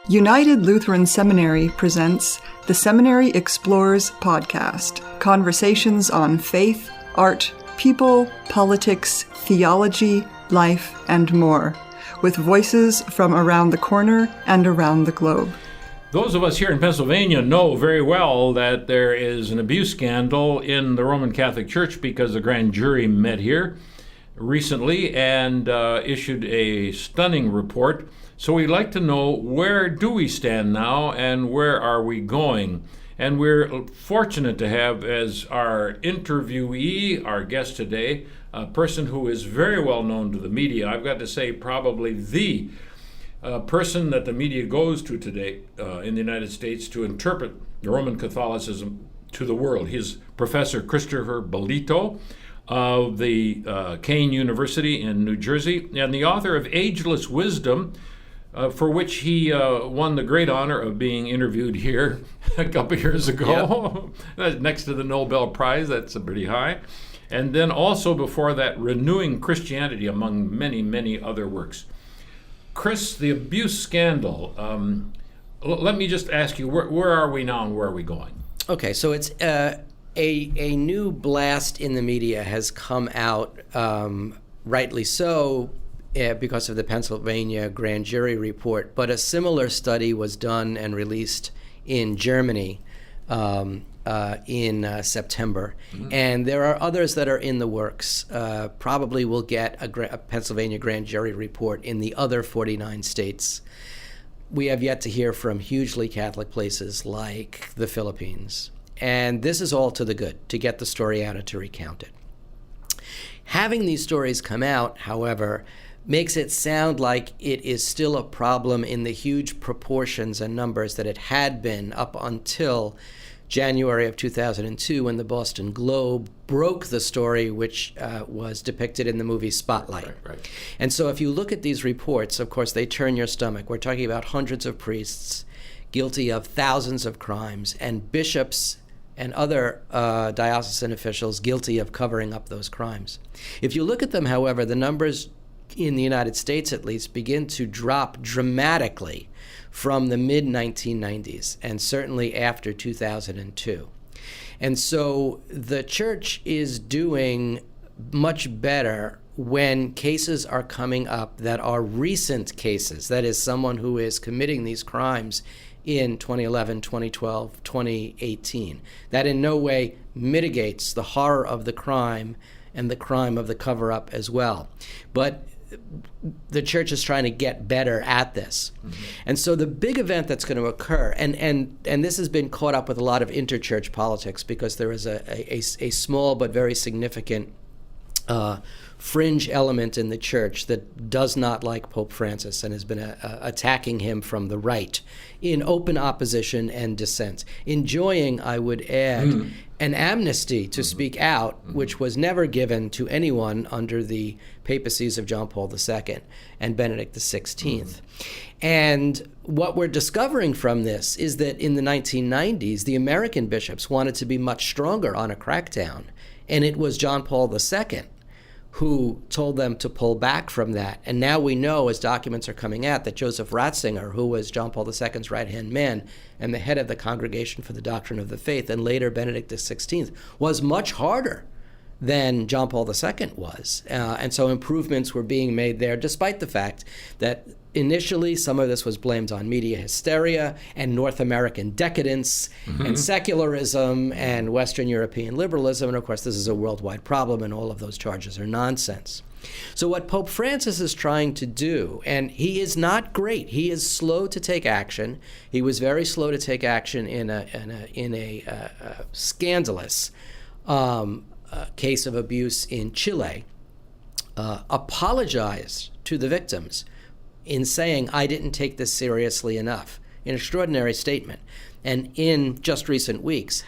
United Lutheran Seminary presents the Seminary Explores podcast, conversations on faith, art, people, politics, theology, life, and more, with voices from around the corner and around the globe. Those of us here in Pennsylvania know very well that there is an abuse scandal in the Roman Catholic Church because the grand jury met here recently and issued a stunning report. So we'd like to know, where do we stand now and where are we going? And we're fortunate to have as our interviewee, our guest today, a person who is very well known to the media. I've got to say probably the person that the media goes to today in the United States to interpret Roman Catholicism to the world. He's Professor Christopher Bellitto of the Kean University in New Jersey and the author of Ageless Wisdom, for which he won the great honor of being interviewed here a couple years ago. Yep. Next to the Nobel Prize, that's pretty high. And then also before that, Renewing Christianity, among many, many other works. Chris, the abuse scandal, let me just ask you, where are we now and where are we going? Okay, so it's a new blast in the media has come out, rightly so, because of the Pennsylvania grand jury report, but a similar study was done and released in Germany in September. Mm-hmm. And there are others that are in the works. Probably we'll get a Pennsylvania grand jury report in the other 49 states. We have yet to hear from hugely Catholic places like the Philippines. And this is all to the good, to get the story out and to recount it. Having these stories come out, however, makes it sound like it is still a problem in the huge proportions and numbers that it had been up until January of 2002, when the Boston Globe broke the story, which was depicted in the movie Spotlight. Right. And so if you look at these reports, of course, they turn your stomach. We're talking about hundreds of priests guilty of thousands of crimes, and bishops and other diocesan officials guilty of covering up those crimes. If you look at them, however, the numbers in the United States at least begin to drop dramatically from the mid-1990s and certainly after 2002. And so the church is doing much better when cases are coming up that are recent cases, that is, someone who is committing these crimes in 2011, 2012, 2018. That in no way mitigates the horror of the crime and the crime of the cover-up as well. But the church is trying to get better at this. Mm-hmm. And so the big event that's going to occur, and this has been caught up with a lot of interchurch politics because there is a small but very significant fringe element in the church that does not like Pope Francis and has been attacking him from the right in open opposition and dissent, enjoying, I would add, an amnesty to speak out, which was never given to anyone under the papacies of John Paul II and Benedict XVI. And what we're discovering from this is that in the 1990s, the American bishops wanted to be much stronger on a crackdown, and it was John Paul II who told them to pull back from that. And now we know, as documents are coming out, that Joseph Ratzinger, who was John Paul II's right-hand man and the head of the Congregation for the Doctrine of the Faith, and later Benedict XVI, was much harder than John Paul II was. And so improvements were being made there, despite the fact that initially some of this was blamed on media hysteria and North American decadence and secularism and Western European liberalism. And of course, this is a worldwide problem, and all of those charges are nonsense. So what Pope Francis is trying to do, and he is not great. He is slow to take action. He was very slow to take action in a scandalous case of abuse in Chile, apologized to the victims in saying, I didn't take this seriously enough. An extraordinary statement. And in just recent weeks,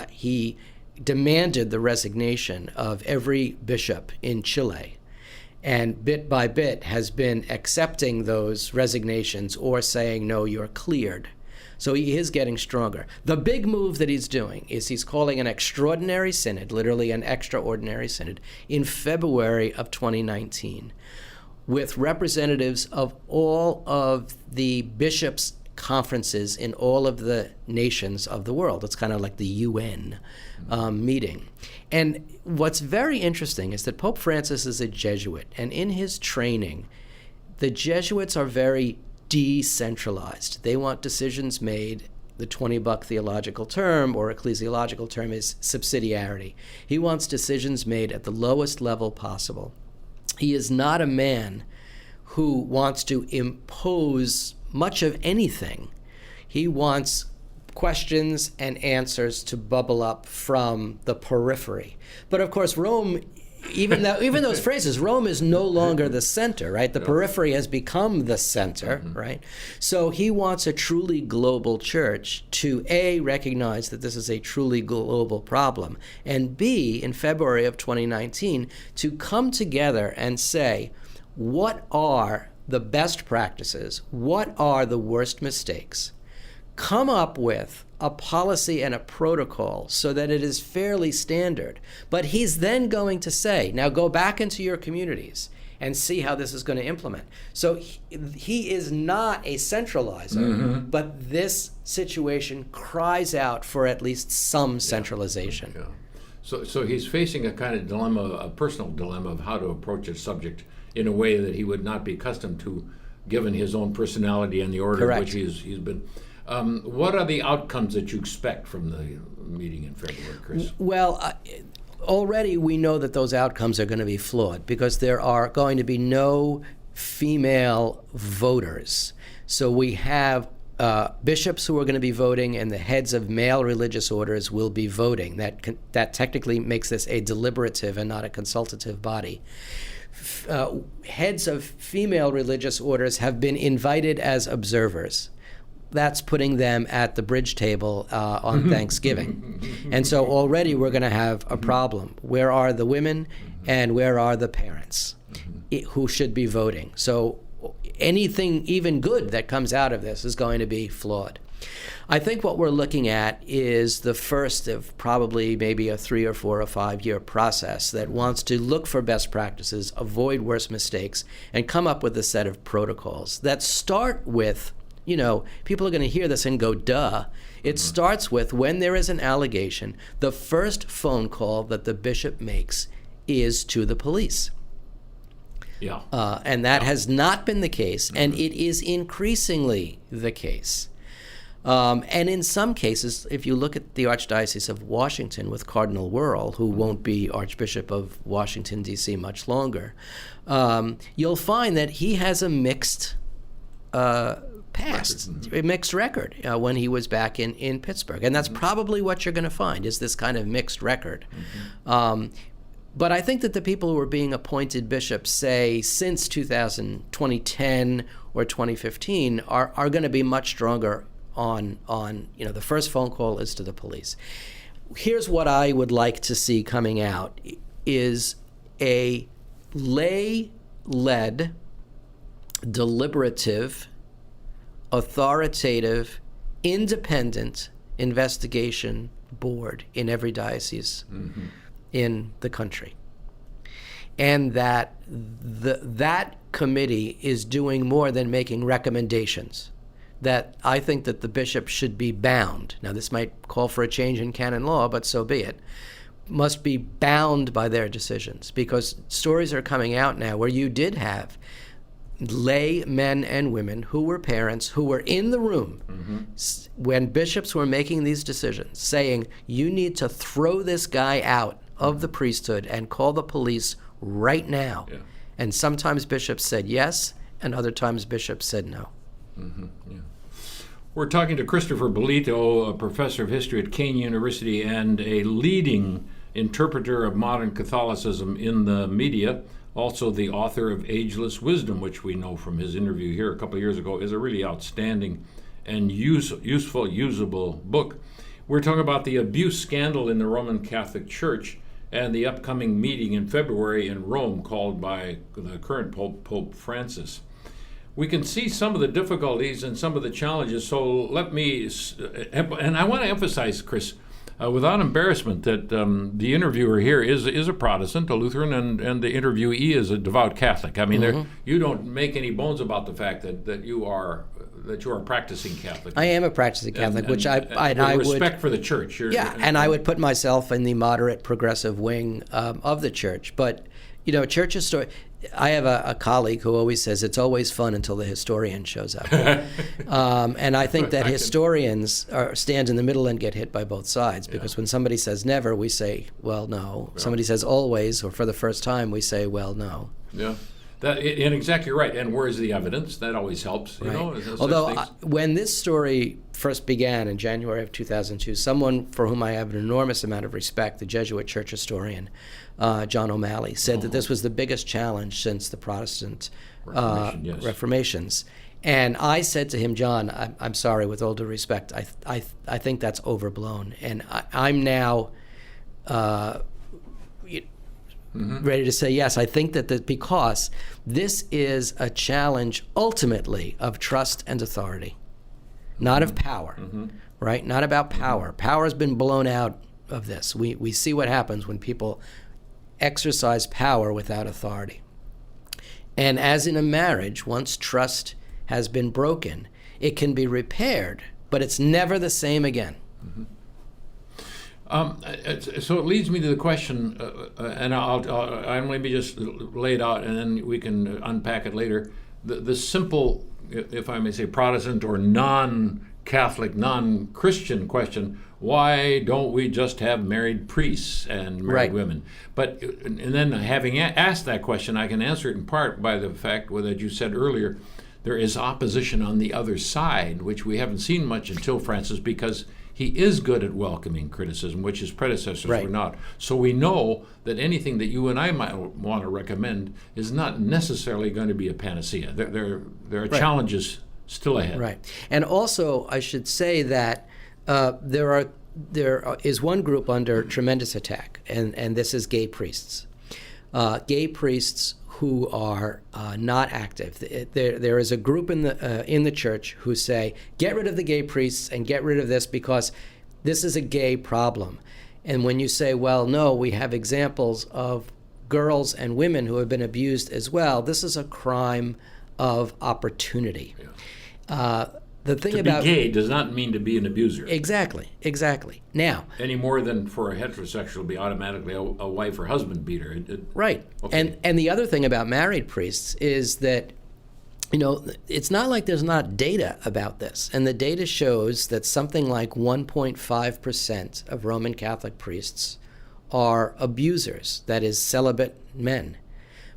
he demanded the resignation of every bishop in Chile, and bit by bit has been accepting those resignations or saying, no, you're cleared. So he is getting stronger. The big move that he's doing is he's calling an extraordinary synod, literally an extraordinary synod, in February of 2019, with representatives of all of the bishops' conferences in all of the nations of the world. It's kind of like the UN meeting. And what's very interesting is that Pope Francis is a Jesuit, and in his training, the Jesuits are very decentralized. They want decisions made. The $20 theological term or ecclesiological term is subsidiarity. He wants decisions made at the lowest level possible. He is not a man who wants to impose much of anything. He wants questions and answers to bubble up from the periphery. But of course, Rome, even those phrases, Rome is no longer the center, right? The periphery has become the center, right? So he wants a truly global church to A, recognize that this is a truly global problem, and B, in February of 2019, to come together and say, what are the best practices? What are the worst mistakes? Come up with a policy and a protocol so that it is fairly standard. But he's then going to say, now go back into your communities and see how this is going to implement. So he is not a centralizer, but this situation cries out for at least some centralization. Yeah. So he's facing a kind of dilemma, a personal dilemma of how to approach a subject in a way that he would not be accustomed to, given his own personality and the order in which he's been. What are the outcomes that you expect from the meeting in February, Chris? Well, already we know that those outcomes are going to be flawed because there are going to be no female voters. So we have bishops who are going to be voting, and the heads of male religious orders will be voting. That technically makes this a deliberative and not a consultative body. Heads of female religious orders have been invited as observers. That's putting them at the bridge table on Thanksgiving. And so already we're going to have a problem. Where are the women and where are the parents who should be voting? So anything even good that comes out of this is going to be flawed. I think what we're looking at is the first of probably maybe a 3 or 4 or 5 year process that wants to look for best practices, avoid worse mistakes, and come up with a set of protocols that start with, people are going to hear this and go, duh. It starts with, when there is an allegation, the first phone call that the bishop makes is to the police. Yeah. And that has not been the case, and it is increasingly the case. And in some cases, if you look at the Archdiocese of Washington with Cardinal Wuerl, who won't be Archbishop of Washington, D.C. much longer, you'll find that he has a mixed past, a mixed record when he was back in Pittsburgh. And that's probably what you're going to find, is this kind of mixed record. But I think that the people who are being appointed bishops, say, since 2010 or 2015, are going to be much stronger on the first phone call is to the police. Here's what I would like to see coming out is a lay-led, deliberative, authoritative, independent investigation board in every diocese in the country. And that that committee is doing more than making recommendations. That I think that the bishop should be bound. Now, this might call for a change in canon law, but so be it. Must be bound by their decisions, because stories are coming out now where you did have lay men and women who were parents who were in the room when bishops were making these decisions, saying, you need to throw this guy out of the priesthood and call the police right now. Yeah. And sometimes bishops said yes, and other times bishops said no. Yeah. We're talking to Christopher Bellitto, a professor of history at Kean University and a leading interpreter of modern Catholicism in the media, also the author of Ageless Wisdom, which we know from his interview here a couple of years ago is a really outstanding and useful, usable book. We're talking about the abuse scandal in the Roman Catholic Church and the upcoming meeting in February in Rome called by the current Pope Francis. We can see some of the difficulties and some of the challenges, so let me, and I want to emphasize, Chris, without embarrassment, that the interviewer here is a Protestant, a Lutheran, and the interviewee is a devout Catholic. I mean, you don't make any bones about the fact that you are that you are a practicing Catholic. I am a practicing Catholic, which I with respect for the church. And I would put myself in the moderate progressive wing of the church. But, church history. I have a colleague who always says it's always fun until the historian shows up. And I think that historians stand in the middle and get hit by both sides, because when somebody says never, we say, well, no. Yeah. Somebody says always, or for the first time, we say, well, no. Yeah. And exactly right. And where's the evidence? That always helps. Right. Although when this story first began in January of 2002, someone for whom I have an enormous amount of respect, the Jesuit church historian, John O'Malley, said that this was the biggest challenge since the Protestant Reformations. And I said to him, John, I'm sorry, with all due respect, I think that's overblown. And I'm now ready to say yes. I think that because this is a challenge ultimately of trust and authority, not of power, right? Not about power. Power has been blown out of this. We see what happens when people exercise power without authority. And as in a marriage, once trust has been broken, it can be repaired, but it's never the same again. So it leads me to the question, and I'll maybe just lay it out, and then we can unpack it later. The simple, if I may say, Protestant or non-Catholic, non-Christian question: why don't we just have married priests and married women? But and then having asked that question, I can answer it in part by the fact that you said earlier, there is opposition on the other side, which we haven't seen much until Francis, because he is good at welcoming criticism, which his predecessors were not. So we know that anything that you and I might want to recommend is not necessarily going to be a panacea. There are challenges still ahead. Right. And also, I should say that there is one group under tremendous attack, and this is gay priests. Gay priests who are not active. There is a group in the church who say, get rid of the gay priests and get rid of this because this is a gay problem. And when you say, well, no, we have examples of girls and women who have been abused as well, this is a crime of opportunity. Yeah. To be gay does not mean to be an abuser. Exactly. Now, any more than for a heterosexual to be automatically a wife or husband beater. Right. Okay. And the other thing about married priests is that, it's not like there's not data about this. And the data shows that something like 1.5% of Roman Catholic priests are abusers, that is, celibate men.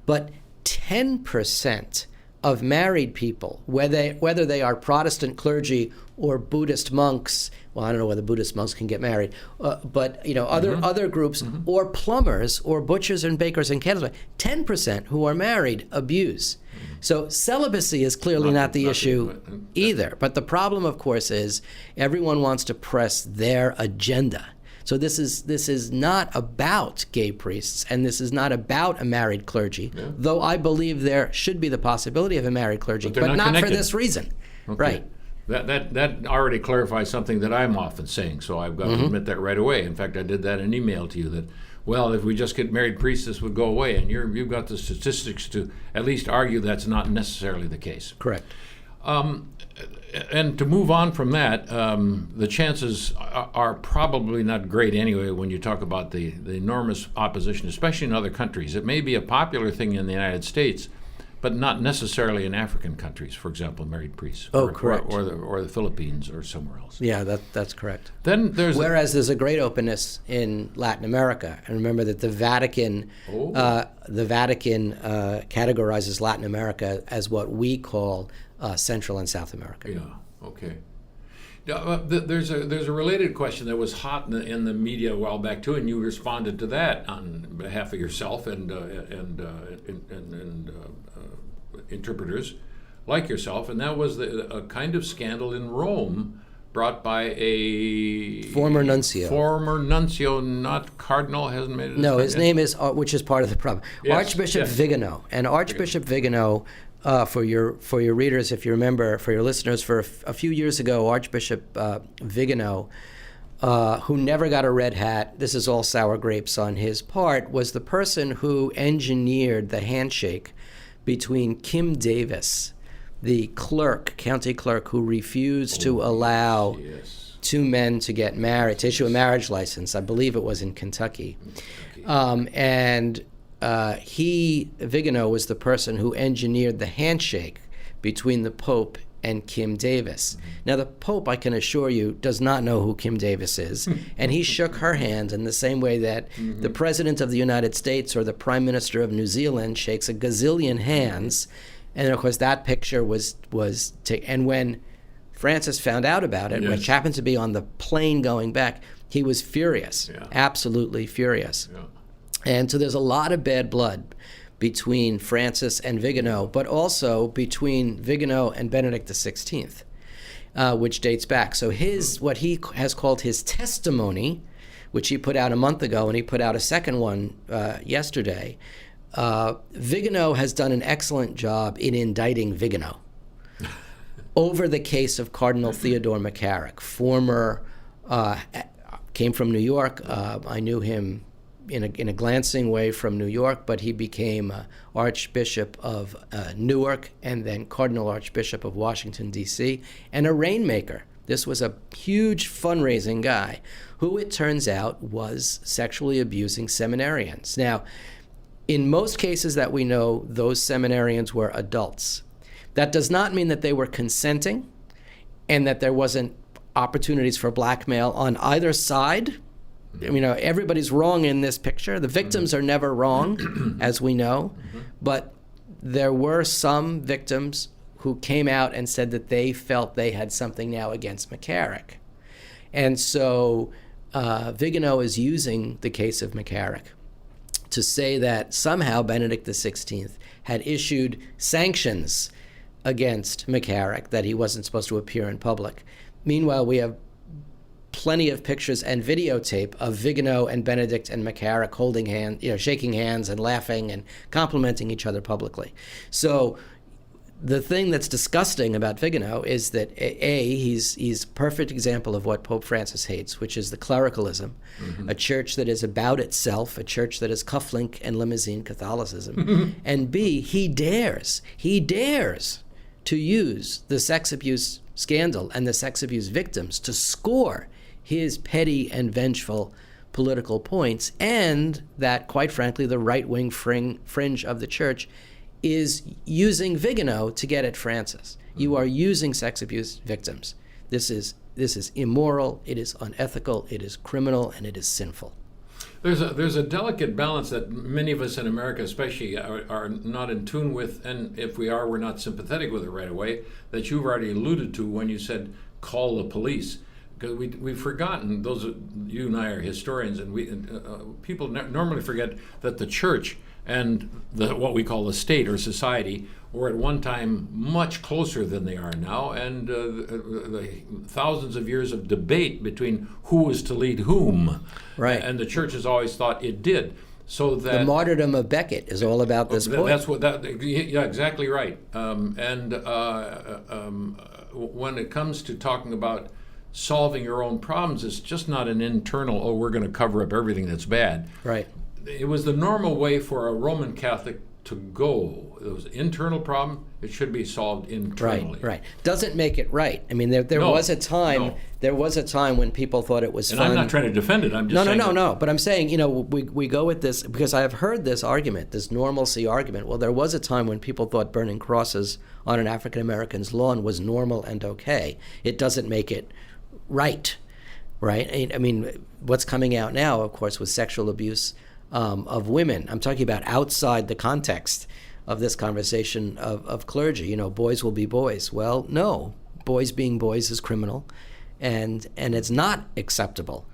But 10% of married people, whether they are Protestant clergy or Buddhist monks, well, I don't know whether Buddhist monks can get married, but other groups, or plumbers or butchers and bakers and candlesmiths, 10% who are married abuse. So celibacy is clearly not the issue either. But the problem, of course, is everyone wants to press their agenda. So this is not about gay priests, and this is not about a married clergy, though I believe there should be the possibility of a married clergy, but not for this reason. Okay. Right. That already clarifies something that I'm often saying, so I've got to admit that right away. In fact, I did that in an email to you that, well, if we just get married priests, this would go away, and you've got the statistics to at least argue that's not necessarily the case. Correct. And to move on from that, the chances are probably not great anyway when you talk about the enormous opposition, especially in other countries. It may be a popular thing in the United States, but not necessarily in African countries, for example, married priests. Correct. Or the Philippines or somewhere else. Yeah, that's correct. Then Whereas there's a great openness in Latin America. And remember that the Vatican categorizes Latin America as what we call Central and South America. Yeah. Okay. There's a related question that was hot in the media a while back too, and you responded to that on behalf of yourself and interpreters like yourself, and that was a kind of scandal in Rome brought by a former nuncio, not cardinal, hasn't made it. No, his name is, which is part of the problem, Archbishop Vigano, and Archbishop Vigano. For your readers, if you remember, for your listeners, for a few years ago, Archbishop Vigano, who never got a red hat, this is all sour grapes on his part, was the person who engineered the handshake between Kim Davis, the county clerk, who refused to allow two men to get married, to issue a marriage license. I believe it was in Kentucky. Vigano was the person who engineered the handshake between the Pope and Kim Davis. Now, the Pope, I can assure you, does not know who Kim Davis is, and he shook her hand in the same way that the President of the United States or the Prime Minister of New Zealand shakes a gazillion hands. And, of course, that picture was and when Francis found out about it, which happened to be on the plane going back, he was furious, absolutely furious. And so there's a lot of bad blood between Francis and Vigano, but also between Vigano and Benedict XVI, which dates back. So what he has called his testimony, which he put out a month ago, and he put out a second one yesterday, Vigano has done an excellent job in indicting Vigano over the case of Cardinal Theodore McCarrick, came from New York. I knew him in a glancing way from New York, but he became Archbishop of Newark and then Cardinal Archbishop of Washington, D.C., and a rainmaker. This was a huge fundraising guy who, it turns out, was sexually abusing seminarians. Now, in most cases that we know, those seminarians were adults. That does not mean that they were consenting and that there wasn't opportunities for blackmail on either side. Everybody's wrong in this picture. The victims are never wrong, as we know, but there were some victims who came out and said that they felt they had something now against McCarrick. And so Vigano is using the case of McCarrick to say that somehow Benedict XVI had issued sanctions against McCarrick, that he wasn't supposed to appear in public. Meanwhile, we have plenty of pictures and videotape of Vigano and Benedict and McCarrick holding hands, shaking hands and laughing and complimenting each other publicly. So the thing that's disgusting about Vigano is that he's a perfect example of what Pope Francis hates, which is the clericalism, a church that is about itself, a church that is cufflink and limousine Catholicism, and B, he dares to use the sex abuse scandal and the sex abuse victims to score his petty and vengeful political points, and that, quite frankly, the right-wing fringe of the church is using Vigano to get at Francis. You are using sex abuse victims. This is immoral, it is unethical, it is criminal, and it is sinful. There's a delicate balance that many of us in America especially are not in tune with, and if we are, we're not sympathetic with it right away, that you've already alluded to when you said call the police. Because we've forgotten, you and I are historians, and people normally forget that the church and what we call the state or society were at one time much closer than they are now, and the thousands of years of debate between who was to lead whom, right? And the church has always thought it did. So that the martyrdom of Becket is all about this point. That's exactly right. When it comes to talking about solving your own problems, it's just not an internal, we're going to cover up everything that's bad. Right. It was the normal way for a Roman Catholic to go. It was an internal problem. It should be solved internally. Right. Doesn't make it right. I mean, there was a time. No. There was a time when people thought it was and fun. I'm not trying to defend it. I'm just saying. No. But I'm saying, we go with this because I have heard this argument, this normalcy argument. Well, there was a time when people thought burning crosses on an African American's lawn was normal and okay. It doesn't make it right. I mean, what's coming out now, of course, with sexual abuse of women. I'm talking about outside the context of this conversation of clergy. Boys will be boys. Well, no, boys being boys is criminal, and it's not acceptable.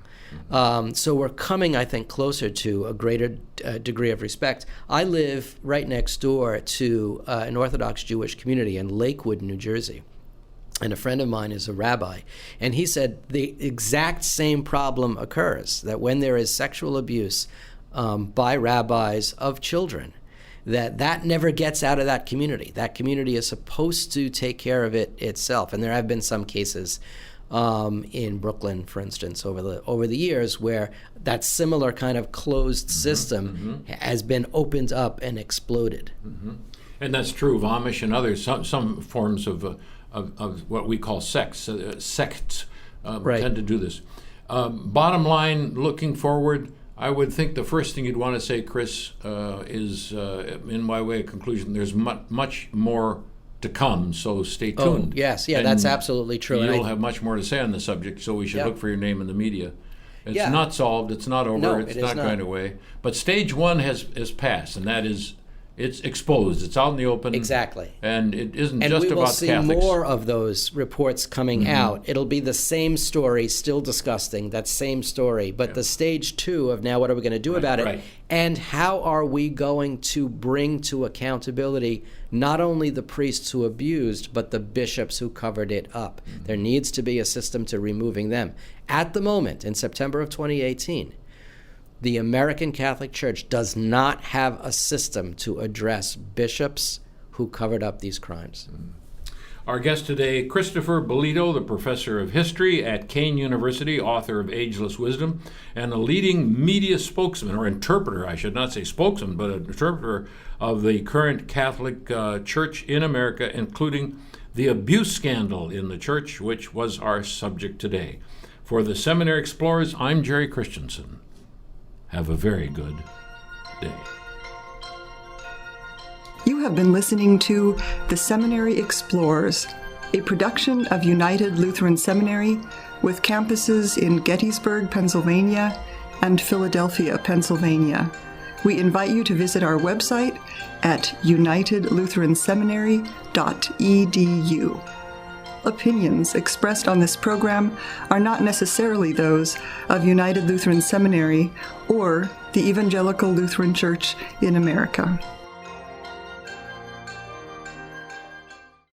So we're coming, I think, closer to a greater degree of respect. I live right next door to an Orthodox Jewish community in Lakewood, New Jersey. And a friend of mine is a rabbi, and he said the exact same problem occurs, that when there is sexual abuse by rabbis of children, that never gets out of that community. That community is supposed to take care of it itself. And there have been some cases in Brooklyn, for instance, over the years where that similar kind of closed system has been opened up and exploded. And that's true of Amish and others, some forms of what we call sects. Sects tend to do this. Bottom line, looking forward, I would think the first thing you'd want to say, Chris, is, in my way of conclusion, there's much more to come, so stay tuned. Oh, yes, and that's absolutely true. You'll have much more to say on the subject, so we should look for your name in the media. It's not solved, it's not over, No, it's it is not going away. But stage one has passed, and that is, it's exposed, it's out in the open. Exactly. And it isn't just about Catholics. And we will see more of those reports coming out. It'll be the same story, still disgusting, that same story, but the stage two of now what are we going to do about it, and how are we going to bring to accountability not only the priests who abused, but the bishops who covered it up. There needs to be a system to removing them. At the moment, in September of 2018, the American Catholic Church does not have a system to address bishops who covered up these crimes. Our guest today, Christopher Bellitto, the professor of history at Kean University, author of Ageless Wisdom, and a leading media spokesman, or interpreter, I should not say spokesman, but an interpreter of the current Catholic Church in America, including the abuse scandal in the church, which was our subject today. For the Seminary Explorers, I'm Jerry Christensen. Have a very good day. You have been listening to The Seminary Explorers, a production of United Lutheran Seminary with campuses in Gettysburg, Pennsylvania and Philadelphia, Pennsylvania. We invite you to visit our website at unitedlutheranseminary.edu. Opinions expressed on this program are not necessarily those of United Lutheran Seminary or the Evangelical Lutheran Church in America.